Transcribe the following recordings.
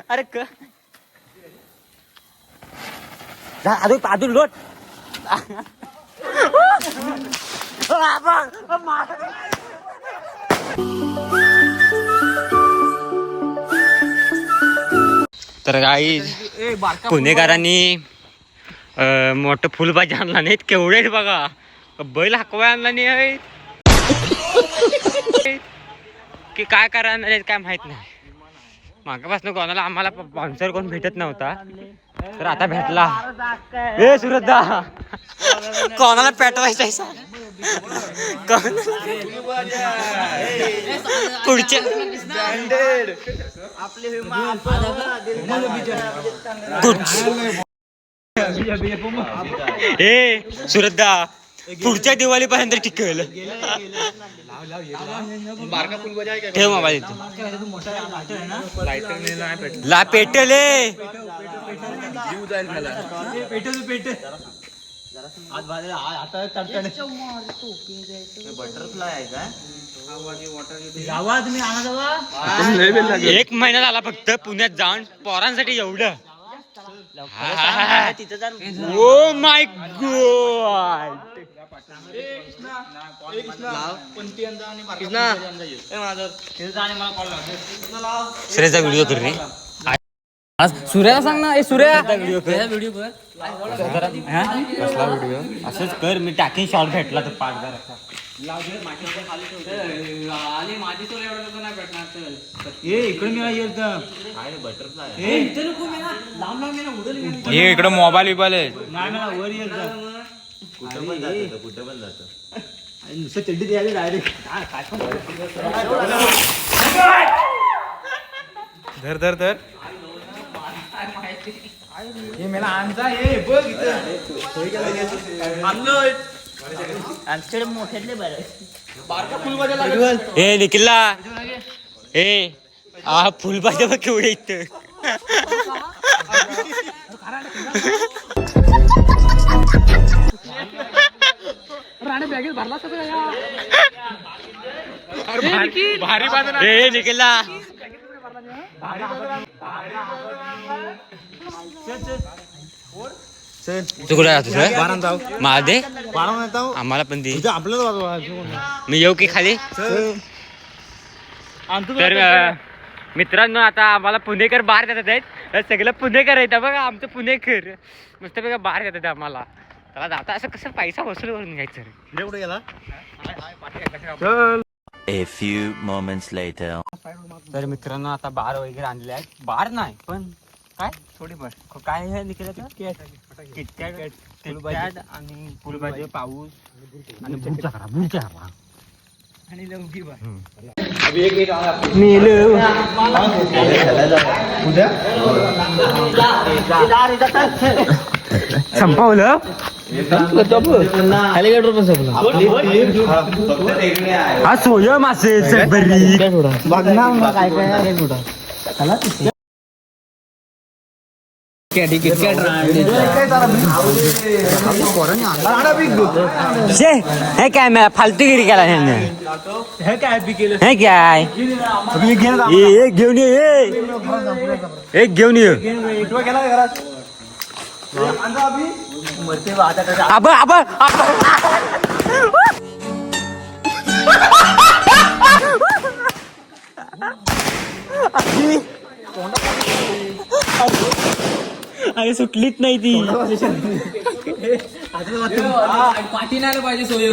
अरे अजून लोट तर काही पुणेकरांनी मोठं फुलभाजी आणला नाहीत. केवढे बघा, बैल हाकवा आणला नाही आहेत की काय करणार आहेत काय माहित नाही. मागापासून कोणाला आम्हाला स्पॉन्सर कोण भेटत नव्हता, तर आता भेटला. ए सुरदा, कोणाला पेटवायचं पुढच्या ए सुरदा, पुढच्या दिवाळीपर्यंत टिकल. ठेव मोबाईल ला पेटल एक महिना झाला फक्त पुण्यात जाऊन पोरांसाठी एवढं. ओ माय गॉड, श्रेयचा व्हिडिओ कर रे. सूर्याला सांग ना. सूर्या व्हिडिओ कर. कसला व्हिडिओ असंच कर, मी टाकीन शॉर्ट भेटला तर 5,000 इकडे मोबाईल बिबाईल आहे. धर धर धर हे मला आणजा. हे बघ ए निखिलला, ए फुलभाज्या बघ केवढे इथं. ए निखिलला, तू कुठे राहतो महादे? आम्हाला पण दे, मी येऊ की खाली. तर मित्रांनो, आता आम्हाला पुणेकर बाहेर देतात आहेत. सगळं पुणेकर आहेत बघा, आमचं पुणेकर मस्त बघा बाहेर देतात आम्हाला. त्याला आता असं कसं पैसा वसूल करून घ्यायचं रे. A few moments later. तर मित्रांनो, आता बार वगैरे आणले आहेत. बार नाही पण काय थोडीफार काय हे निघालं, किटकॅट आणि फुलभाजी, पाऊस आणि बुरचा आणि लवकी संपवलं. हेलिकॉप्टर पण संपलं. हा सोय मासे काय हे काय मला फालतूगिरी केला ह्याने. हे काय एक घेऊन ये, एक घेऊन ये. आबा आबा अरे सुटलीच नाही ती. पाठी नाही पाहिजे सोय.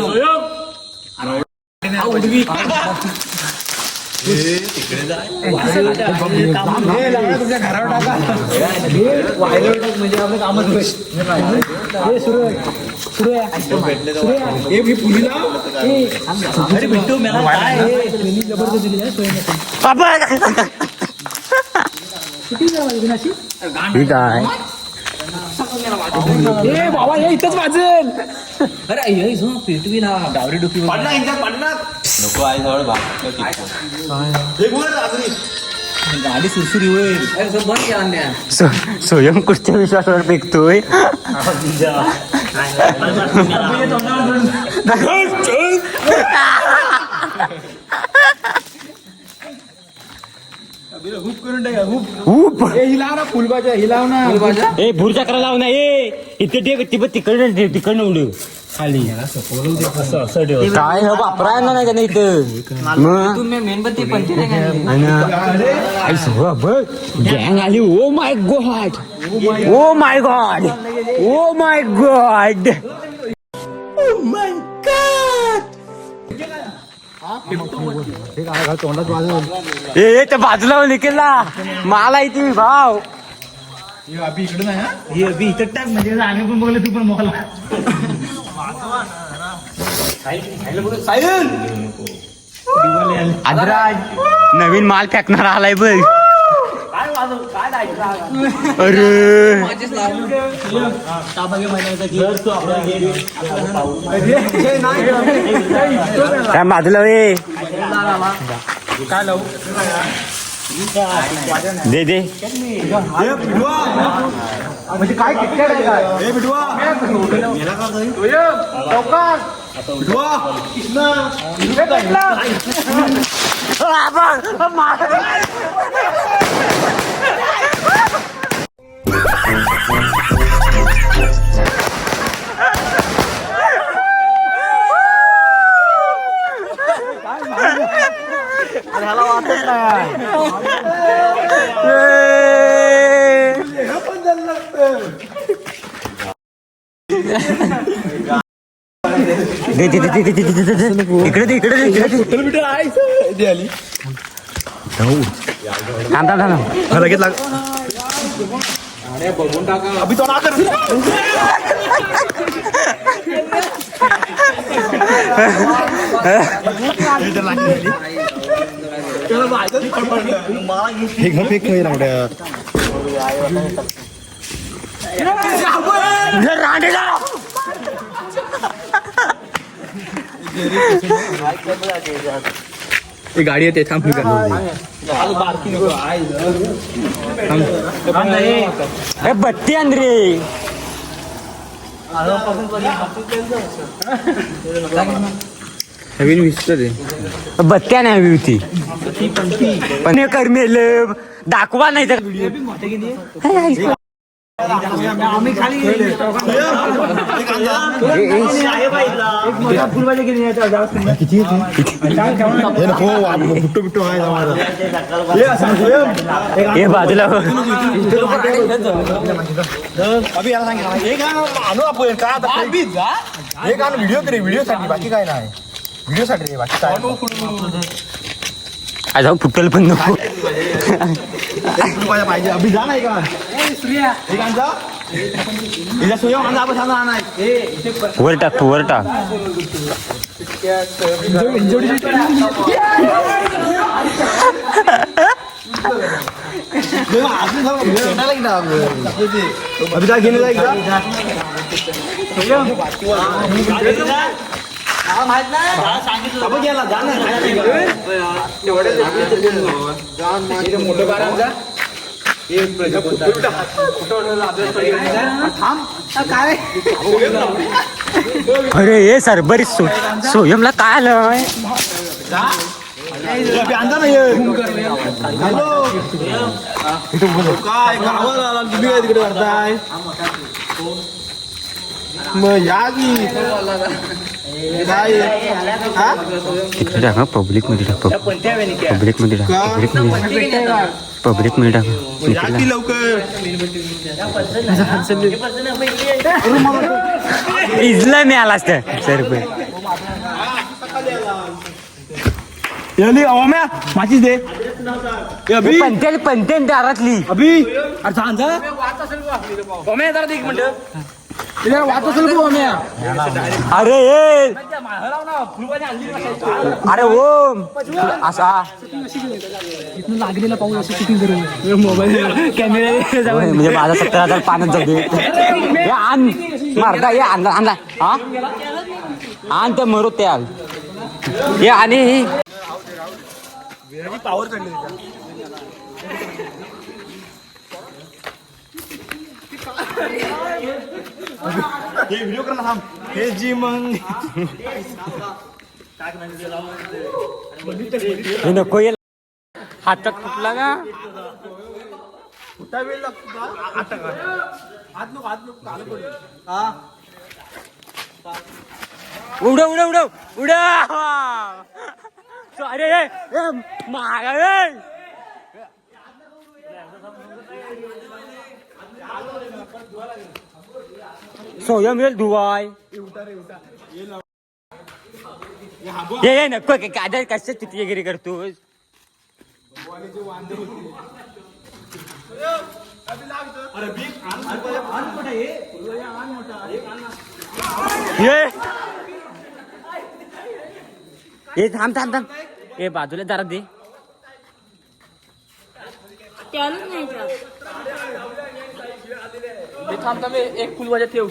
तुमच्या घरावर टाका म्हणजे आपलं कामच ठीक आहे. बाबा हे इथंच वाजल. अरे पेटवी ना डावरी डुकी नको आई जवळ गाडी सुरसुरी होईल. बंद केला स्वयं कुठच्या विश्वासावर पेकतोय. ऊप हिलाव ना फुलबाजा हिलाव ना फुलबाजा ए भुरचा करा लाव ना ए इथे तिकडनं उडू खाली काय हो बापराय ना नाही का नाही इथं मग मेणबत्ती पंच गँग आली oh my God oh my God oh my God ए त्या बाजूला निकेला मला इथे भाव इकडे नाही इथं टाक म्हणजे आम्ही पण बघलं तू पण मोकला आदराज नवीन माल फेकणार आलाय बघ अरे त्या बाजूला वे काय लावू दे दे म्हणजे काय किटकॅट आहे काय ह्याला वाटत नाही दे दे दे दे दे दे दे दे इकडे दे इकडे दे इकडे दे थांब थांब थांब लगेच लाग बघून टाका अभि तो ना कर गाडी येते थांब बत्ती आण रे नवीन विसर बत्त्या नाही हवी होती पण हे कर मेल दाखवा नाही तर हे बाजूला अभि याला सांगितलं आणू आपण काय हे का व्हिडिओ तरी व्हिडिओ साठी बाकी काय नाही व्हिडिओ साठी रे बाकी काय जाऊ फुटल पण नको पाहिजे अभि जा नाही का वर टाक वर टाक अभि जा घेणे जाईल अरे हे सर बरीच सोयमला काय आलंय काय गावाला आला तुम्ही काय तिकडे करताय मग या की तिकडे टाका पब्लिक मध्ये टाक पब्लिक मध्ये टाक पब्लिक मध्ये टाक लवकर इजला मी आला असत सर ओम्या माझीच दे अभि पंत्या दारातली अभि अरे सांग ओम्या जरा एक मिनिट वाच असेल तू ओम्या अरे अरे ओम असा लागलेला पाऊस असं शूटिंग करू मोबाईल कॅमेरा म्हणजे माझा 70,000 पाण्यात जाऊ दे आण मारता ये आणला हा आण ते मरू त्या हे आणि पावर काढली हे व्हिडिओ करा थांब हे जी मग नको हातात फुटला ना. उडव उडव उडव उडव. अरे मागा रे. सोया मिळेल धुवाय. ये नको काय कशा चित्रीगिरी करतोस. ये थांब थांब थांब. ए बाजूला जरा दे. थांब एक फुल वाजत ठेव.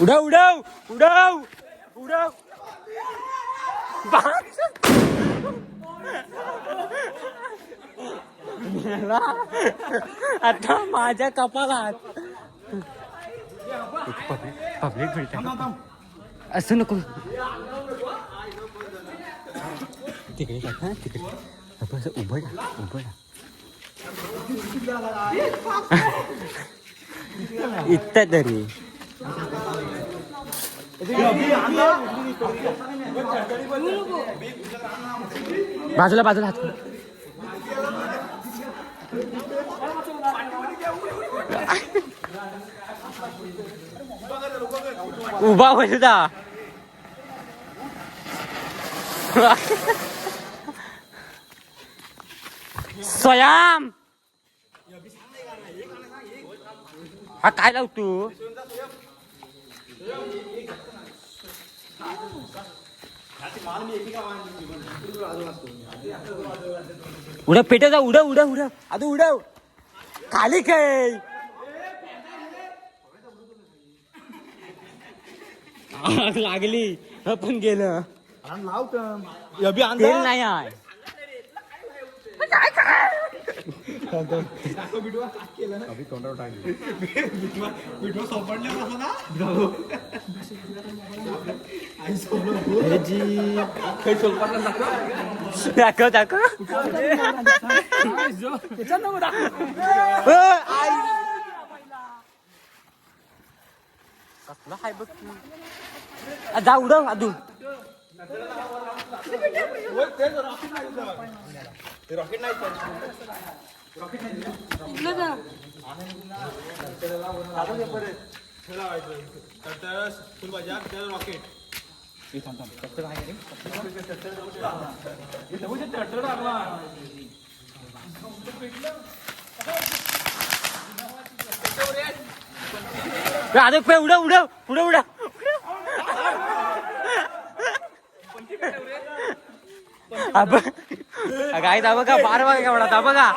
उडव उडव उडव उडव. आता माझ्या कपालात पब्लिक भेटत असं नको. तिकडे टाका तिकडे असं उभं उभं. इथं तरी बाजूला बाजूला हात. उभा होईल दा. स्वयं हा काय लावतो. उडव पेटे जा. उडव उडव उडव आता उडव खाली काय. आग लागली पण गेलं. तेल नाही आहे. दाखव दाखव. कसला हाय बघ. जा उडव अजून. रॉकेट नाही. उडव उडव उडव उडव. काय दाबा का 12 वागे एवढा दाबा का.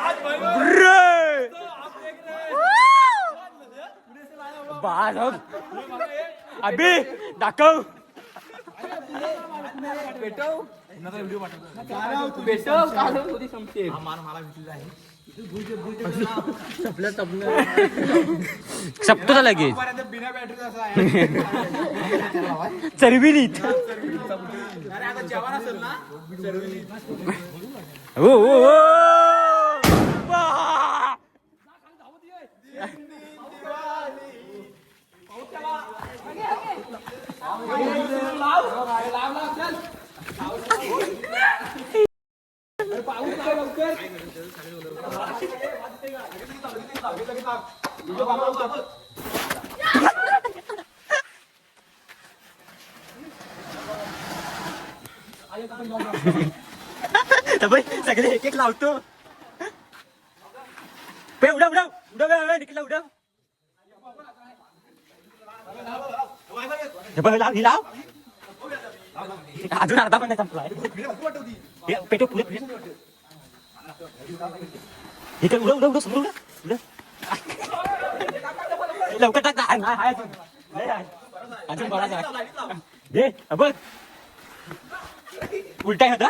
अभि दाखव. सपतो लगेच चरबिलीत. हो सगळे एक एक लावतो. उडव उडव उडव निकला उडव. लाव अजून अर्धा पण नाही संपलाय. पेटो पुढे इथे उडव उडव उडव उडव उडव. लवकर टाक. अजून बरा दे बघ. उलटा होता.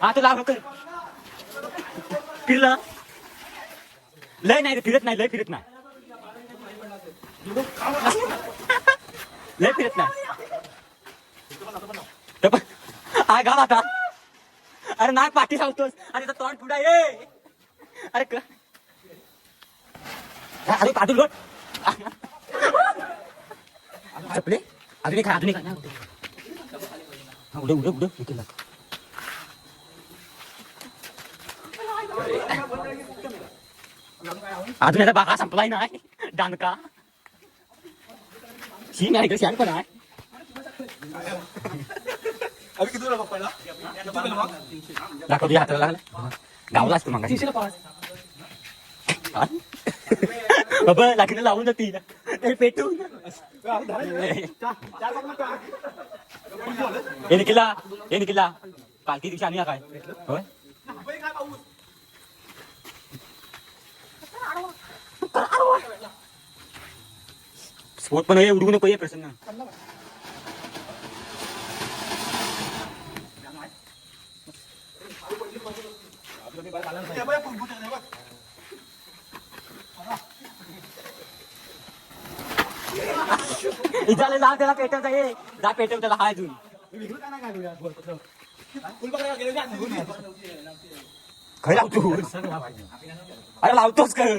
हा तो लाव लवकर. फिरला लय नाही फिरत नाही. लय फिरत नाही. लय फिरत नाही. हा घाल आता. अरे नाही पाठी लावतोस अरे तोंड पुढा ये अरे अरे पाठी लोट चपले अजून एक अजून एक उडे उडे उडे केला अजून याचा बागा संपलाय नाही डानका शी नाही का शान पण आहे दाखव दे हाताला लागला गावला असतो मग बाबा लागणं लावून जाते पेटून हे निघिला पालखी दिवशी आणि काय होय स्पोर्ट पण उडवू नको ये प्रसन्न इजाले लाल त्याला पेटवता ये जा पेटव त्याला हाय अजून खय लावतोस अरे लावतोस काय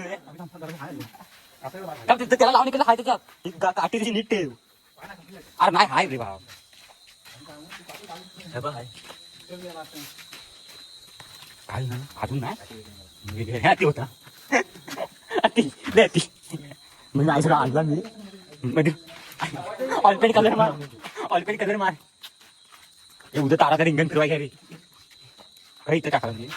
त्याला लावणी केलं हाय त्याच्यात काठी त्याची नीट ठेव अरे नाही हाय रे भाव काय ना अजून नाही ती होता ती म्हणजे आई सगळं आणला मी म्हणजे ऑलपेड कलर मार हे उद्या तारा रिंगण फिरवाय घ्या रे काही इथं टाकला म्हणजे